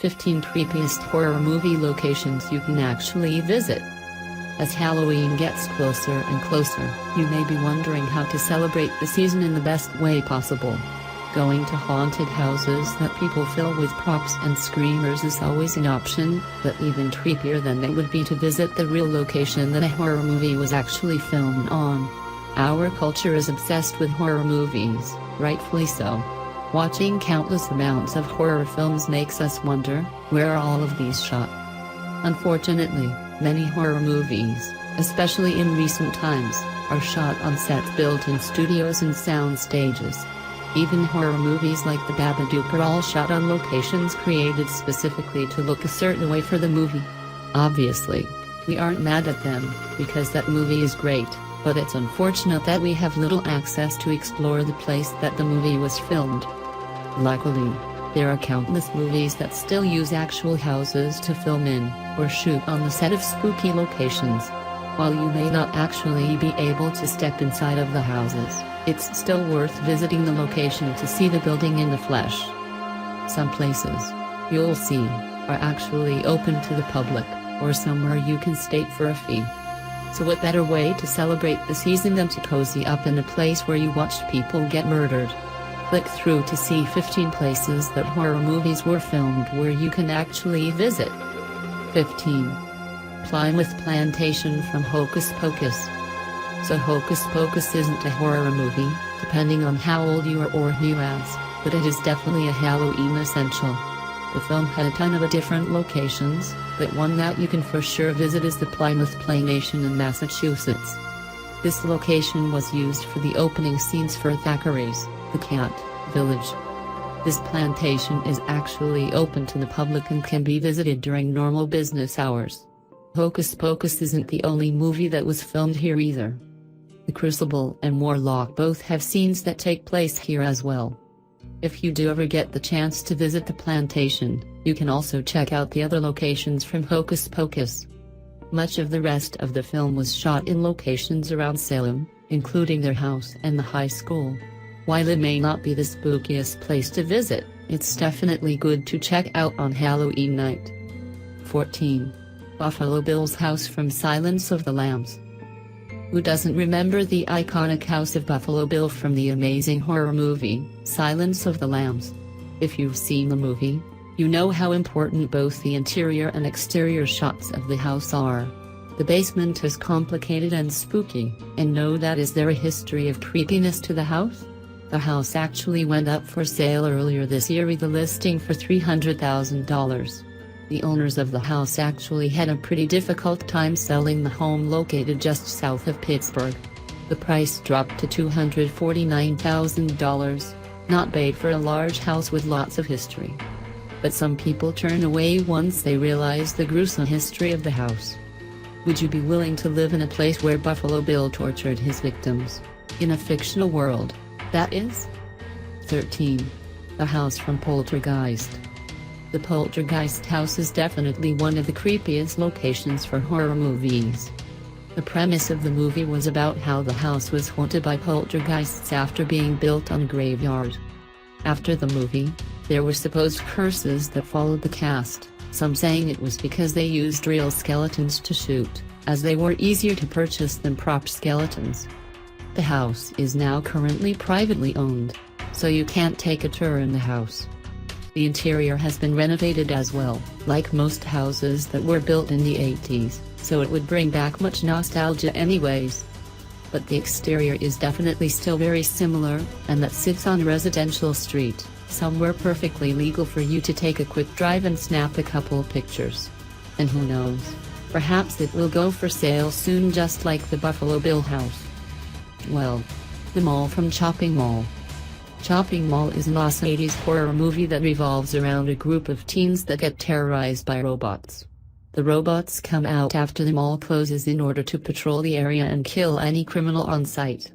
15 creepiest horror movie locations you can actually visit. As Halloween gets closer and closer, you may be wondering how to celebrate the season in the best way possible. Going to haunted houses that people fill with props and screamers is always an option, but even creepier than it would be to visit the real location that a horror movie was actually filmed on. Our culture is obsessed with horror movies, rightfully so. Watching countless amounts of horror films makes us wonder, where are all of these shot? Unfortunately, many horror movies, especially in recent times, are shot on sets built in studios and sound stages. Even horror movies like The Babadook are all shot on locations created specifically to look a certain way for the movie. Obviously, we aren't mad at them, because that movie is great, but it's unfortunate that we have little access to explore the place that the movie was filmed. Luckily, there are countless movies that still use actual houses to film in, or shoot on the set of spooky locations. While you may not actually be able to step inside of the houses, it's still worth visiting the location to see the building in the flesh. Some places, you'll see, are actually open to the public, or somewhere you can stay for a fee. So what better way to celebrate the season than to cozy up in a place where you watched people get murdered? Click through to see 15 places that horror movies were filmed where you can actually visit. 15. Plymouth Plantation from Hocus Pocus. So Hocus Pocus isn't a horror movie, depending on how old you are or who you ask, but it is definitely a Halloween essential. The film had a ton of different locations, but one that you can for sure visit is the Plymouth Plantation in Massachusetts. This location was used for the opening scenes for Thackeray's The Cat Village. This plantation is actually open to the public and can be visited during normal business hours. Hocus Pocus isn't the only movie that was filmed here either. The Crucible and Warlock both have scenes that take place here as well. If you do ever get the chance to visit the plantation, you can also check out the other locations from Hocus Pocus. Much of the rest of the film was shot in locations around Salem, including their house and the high school. While it may not be the spookiest place to visit, it's definitely good to check out on Halloween night. 14. Buffalo Bill's house from Silence of the Lambs. Who doesn't remember the iconic house of Buffalo Bill from the amazing horror movie, Silence of the Lambs? If you've seen the movie, you know how important both the interior and exterior shots of the house are. The basement is complicated and spooky, and know that is there a history of creepiness to the house? The house actually went up for sale earlier this year with a listing for $300,000. The owners of the house actually had a pretty difficult time selling the home located just south of Pittsburgh. The price dropped to $249,000, not bad for a large house with lots of history. But some people turn away once they realize the gruesome history of the house. Would you be willing to live in a place where Buffalo Bill tortured his victims? In a fictional world, that is? 13. The House from Poltergeist. The Poltergeist house is definitely one of the creepiest locations for horror movies. The premise of the movie was about how the house was haunted by poltergeists after being built on a graveyard. After the movie, there were supposed curses that followed the cast, some saying it was because they used real skeletons to shoot, as they were easier to purchase than prop skeletons. The house is now currently privately owned, so you can't take a tour in the house. The interior has been renovated as well, like most houses that were built in the 80s, so it would bring back much nostalgia anyways. But the exterior is definitely still very similar, and that sits on a residential street, somewhere perfectly legal for you to take a quick drive and snap a couple pictures. And who knows, perhaps it will go for sale soon just like the Buffalo Bill house. Well, The Mall from Chopping Mall. Chopping Mall is an 80s horror movie that revolves around a group of teens that get terrorized by robots. The robots come out after the mall closes in order to patrol the area and kill any criminal on sight.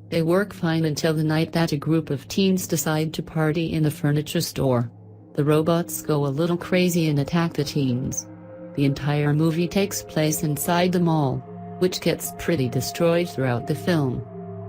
They work fine until the night that a group of teens decide to party in a furniture store. The robots go a little crazy and attack the teens. The entire movie takes place inside the mall, which gets pretty destroyed throughout the film.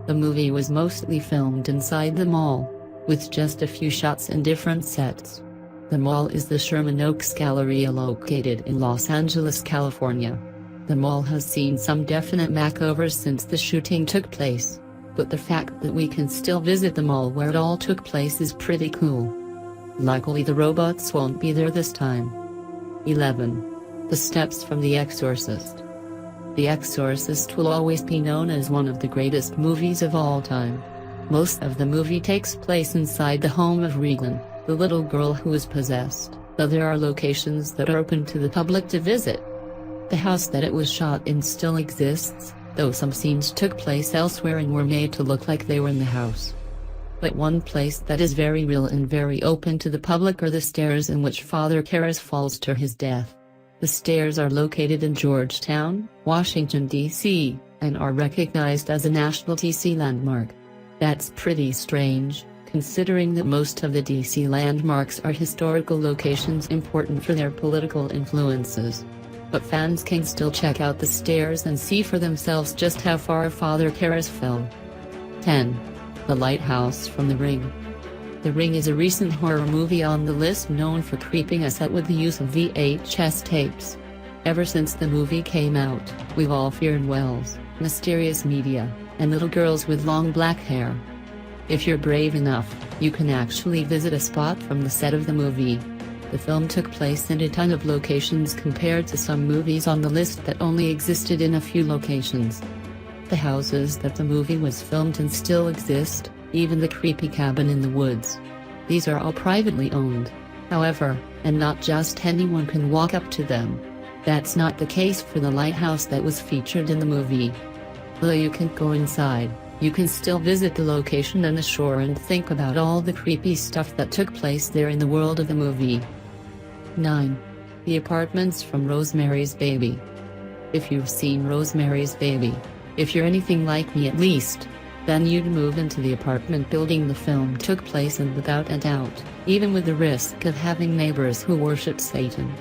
The movie was mostly filmed inside the mall, with just a few shots in different sets. The mall is the Sherman Oaks Galleria located in Los Angeles, California. The mall has seen some definite makeovers since the shooting took place, but the fact that we can still visit the mall where it all took place is pretty cool. Luckily the robots won't be there this time. 11. The Steps from The Exorcist. The Exorcist will always be known as one of the greatest movies of all time. Most of the movie takes place inside the home of Regan, the little girl who is possessed, though there are locations that are open to the public to visit. The house that it was shot in still exists, though some scenes took place elsewhere and were made to look like they were in the house. But one place that is very real and very open to the public are the stairs in which Father Karras falls to his death. The stairs are located in Georgetown, Washington, D.C., and are recognized as a national D.C. landmark. That's pretty strange, considering that most of the D.C. landmarks are historical locations important for their political influences. But fans can still check out the stairs and see for themselves just how far Father Karras fell. 10. The Lighthouse from The Ring. The Ring is a recent horror movie on the list known for creeping us out with the use of VHS tapes. Ever since the movie came out, we've all feared wells, mysterious media, and little girls with long black hair. If you're brave enough, you can actually visit a spot from the set of the movie. The film took place in a ton of locations compared to some movies on the list that only existed in a few locations. The houses that the movie was filmed in still exist, even the creepy cabin in the woods. These are all privately owned, however, and not just anyone can walk up to them. That's not the case for the lighthouse that was featured in the movie. Though you can't go inside, you can still visit the location and the shore and think about all the creepy stuff that took place there in the world of the movie. 9. The Apartments from Rosemary's Baby. If you've seen Rosemary's Baby, if you're anything like me at least, then you'd move into the apartment building the film took place in without a doubt, even with the risk of having neighbors who worship Satan.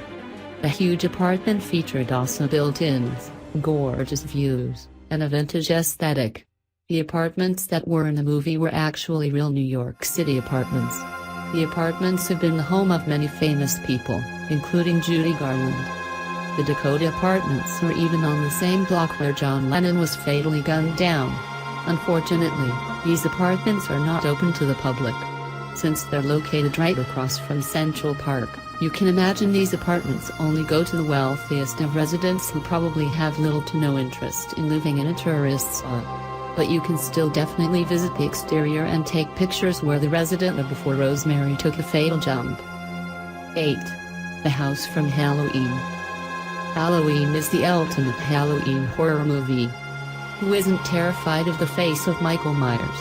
The huge apartment featured awesome built-ins, gorgeous views, and a vintage aesthetic. The apartments that were in the movie were actually real New York City apartments. The apartments have been the home of many famous people, including Judy Garland. The Dakota Apartments were even on the same block where John Lennon was fatally gunned down. Unfortunately, these apartments are not open to the public. Since they're located right across from Central Park, you can imagine these apartments only go to the wealthiest of residents who probably have little to no interest in living in a tourist spot. But you can still definitely visit the exterior and take pictures where the resident lived before Rosemary took a fatal jump. 8. The House from Halloween. Halloween is the ultimate Halloween horror movie. Who isn't terrified of the face of Michael Myers?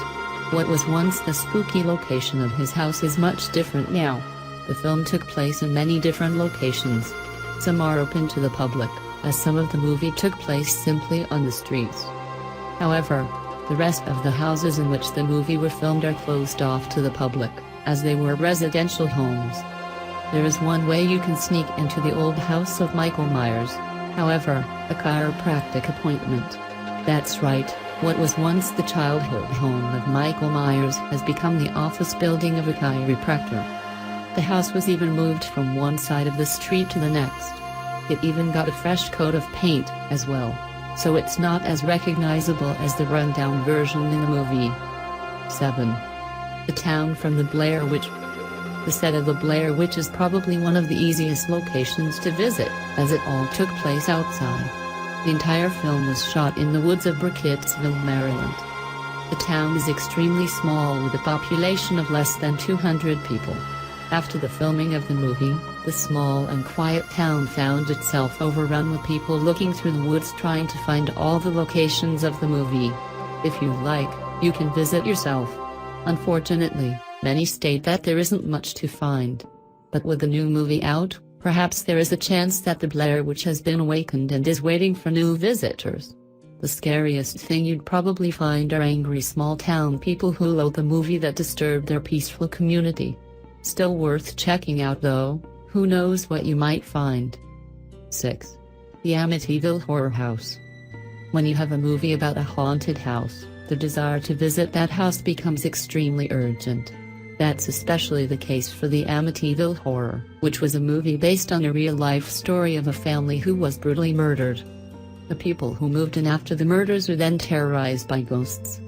What was once the spooky location of his house is much different now. The film took place in many different locations. Some are open to the public, as some of the movie took place simply on the streets. However, the rest of the houses in which the movie were filmed are closed off to the public, as they were residential homes. There is one way you can sneak into the old house of Michael Myers, however, a chiropractic appointment. That's right, what was once the childhood home of Michael Myers has become the office building of a chiropractor. The house was even moved from one side of the street to the next. It even got a fresh coat of paint, as well, so it's not as recognizable as the rundown version in the movie. 7. The Town from the Blair Witch. The set of the Blair Witch is probably one of the easiest locations to visit, as it all took place outside. The entire film was shot in the woods of Burkittsville, Maryland. The town is extremely small with a population of less than 200 people. After the filming of the movie, the small and quiet town found itself overrun with people looking through the woods trying to find all the locations of the movie. If you like, you can visit yourself. Unfortunately, many state that there isn't much to find. But with the new movie out, perhaps there is a chance that the Blair Witch has been awakened and is waiting for new visitors. The scariest thing you'd probably find are angry small-town people who loathe the movie that disturbed their peaceful community. Still worth checking out though, who knows what you might find. 6. The Amityville Horror House. When you have a movie about a haunted house, the desire to visit that house becomes extremely urgent. That's especially the case for the Amityville Horror, which was a movie based on a real-life story of a family who was brutally murdered. The people who moved in after the murders are then terrorized by ghosts.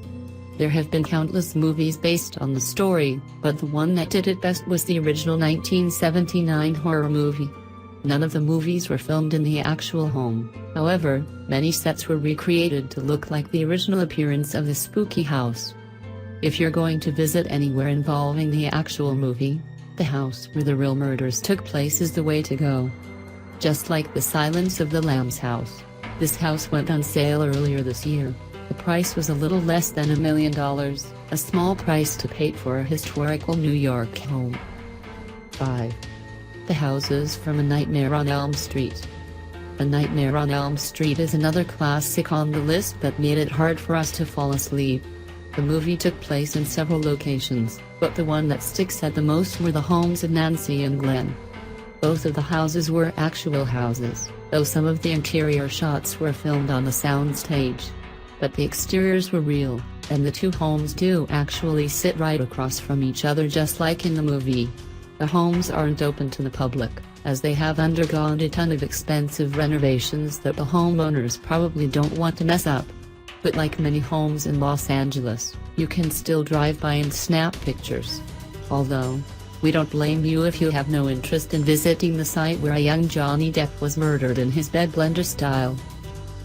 There have been countless movies based on the story, but the one that did it best was the original 1979 horror movie. None of the movies were filmed in the actual home, however, many sets were recreated to look like the original appearance of the spooky house. If you're going to visit anywhere involving the actual movie, the house where the real murders took place is the way to go. Just like the Silence of the Lambs house, this house went on sale earlier this year. The price was a little less than $1 million, a small price to pay for a historical New York home. 5. The Houses from A Nightmare on Elm Street. A Nightmare on Elm Street is another classic on the list that made it hard for us to fall asleep. The movie took place in several locations, but the one that sticks out the most were the homes of Nancy and Glenn. Both of the houses were actual houses, though some of the interior shots were filmed on the soundstage. But the exteriors were real, and the two homes do actually sit right across from each other just like in the movie. The homes aren't open to the public, as they have undergone a ton of expensive renovations that the homeowners probably don't want to mess up. But like many homes in Los Angeles, you can still drive by and snap pictures. Although, we don't blame you if you have no interest in visiting the site where a young Johnny Depp was murdered in his bed blender style.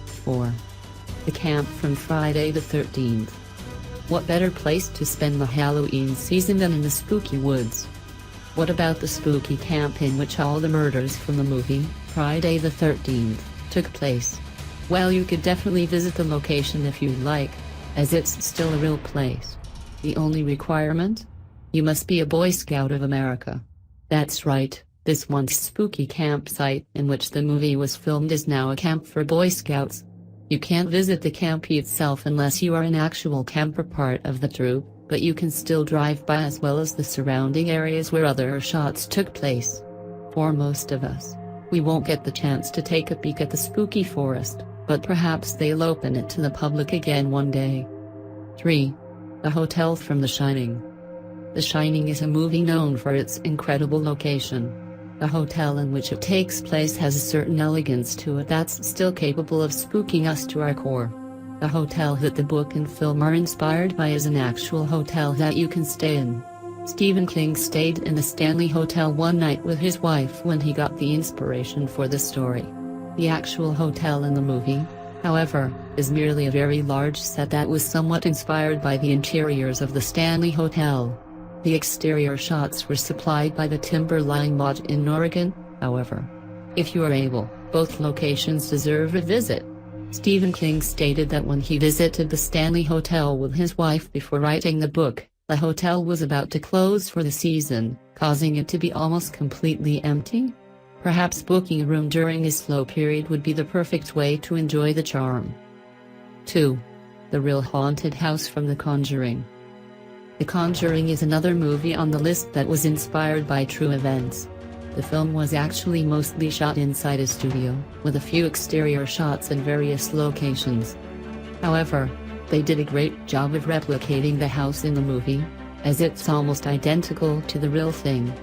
4. The Camp from Friday the 13th. What better place to spend the Halloween season than in the spooky woods? What about the spooky camp in which all the murders from the movie, Friday the 13th, took place? Well, you could definitely visit the location if you'd like, as it's still a real place. The only requirement? You must be a Boy Scout of America. That's right, this once spooky campsite in which the movie was filmed is now a camp for Boy Scouts. You can't visit the camp itself unless you are an actual camper part of the troop, but you can still drive by as well as the surrounding areas where other shots took place. For most of us, we won't get the chance to take a peek at the spooky forest, but perhaps they'll open it to the public again one day. 3. The Hotel from The Shining. The Shining is a movie known for its incredible location. The hotel in which it takes place has a certain elegance to it that's still capable of spooking us to our core. The hotel that the book and film are inspired by is an actual hotel that you can stay in. Stephen King stayed in the Stanley Hotel one night with his wife when he got the inspiration for the story. The actual hotel in the movie, however, is merely a very large set that was somewhat inspired by the interiors of the Stanley Hotel. The exterior shots were supplied by the Timberline Lodge in Oregon, however. If you are able, both locations deserve a visit. Stephen King stated that when he visited the Stanley Hotel with his wife before writing the book, the hotel was about to close for the season, causing it to be almost completely empty. Perhaps booking a room during a slow period would be the perfect way to enjoy the charm. 2. The Real Haunted House from The Conjuring. The Conjuring is another movie on the list that was inspired by true events. The film was actually mostly shot inside a studio, with a few exterior shots in various locations. However, they did a great job of replicating the house in the movie, as it's almost identical to the real thing.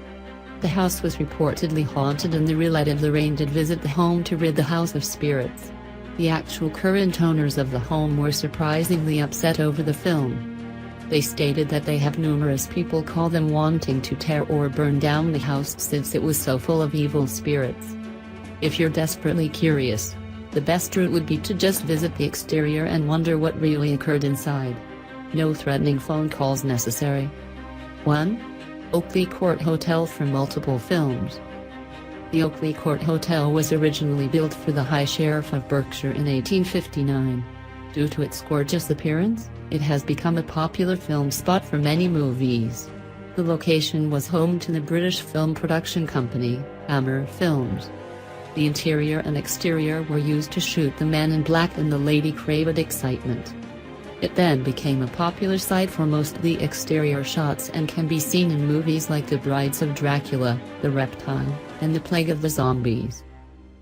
The house was reportedly haunted and the real Ed and Lorraine did visit the home to rid the house of spirits. The actual current owners of the home were surprisingly upset over the film. They stated that they have numerous people call them wanting to tear or burn down the house since it was so full of evil spirits. If you're desperately curious, the best route would be to just visit the exterior and wonder what really occurred inside. No threatening phone calls necessary. 1. Oakley Court Hotel from multiple films. The Oakley Court Hotel was originally built for the High Sheriff of Berkshire in 1859. Due to its gorgeous appearance, it has become a popular film spot for many movies. The location was home to the British film production company, Hammer Films. The interior and exterior were used to shoot The Man in Black and The Lady Craved Excitement. It then became a popular site for mostly exterior shots and can be seen in movies like The Brides of Dracula, The Reptile, and The Plague of the Zombies.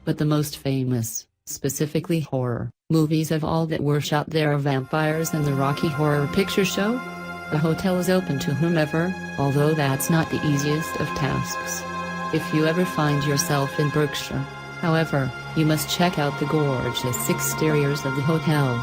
But the most famous, specifically horror, movies of all that were shot there are Vampires and the Rocky Horror Picture Show. The hotel is open to whomever, although that's not the easiest of tasks. If you ever find yourself in Berkshire, however, you must check out the gorgeous exteriors of the hotel.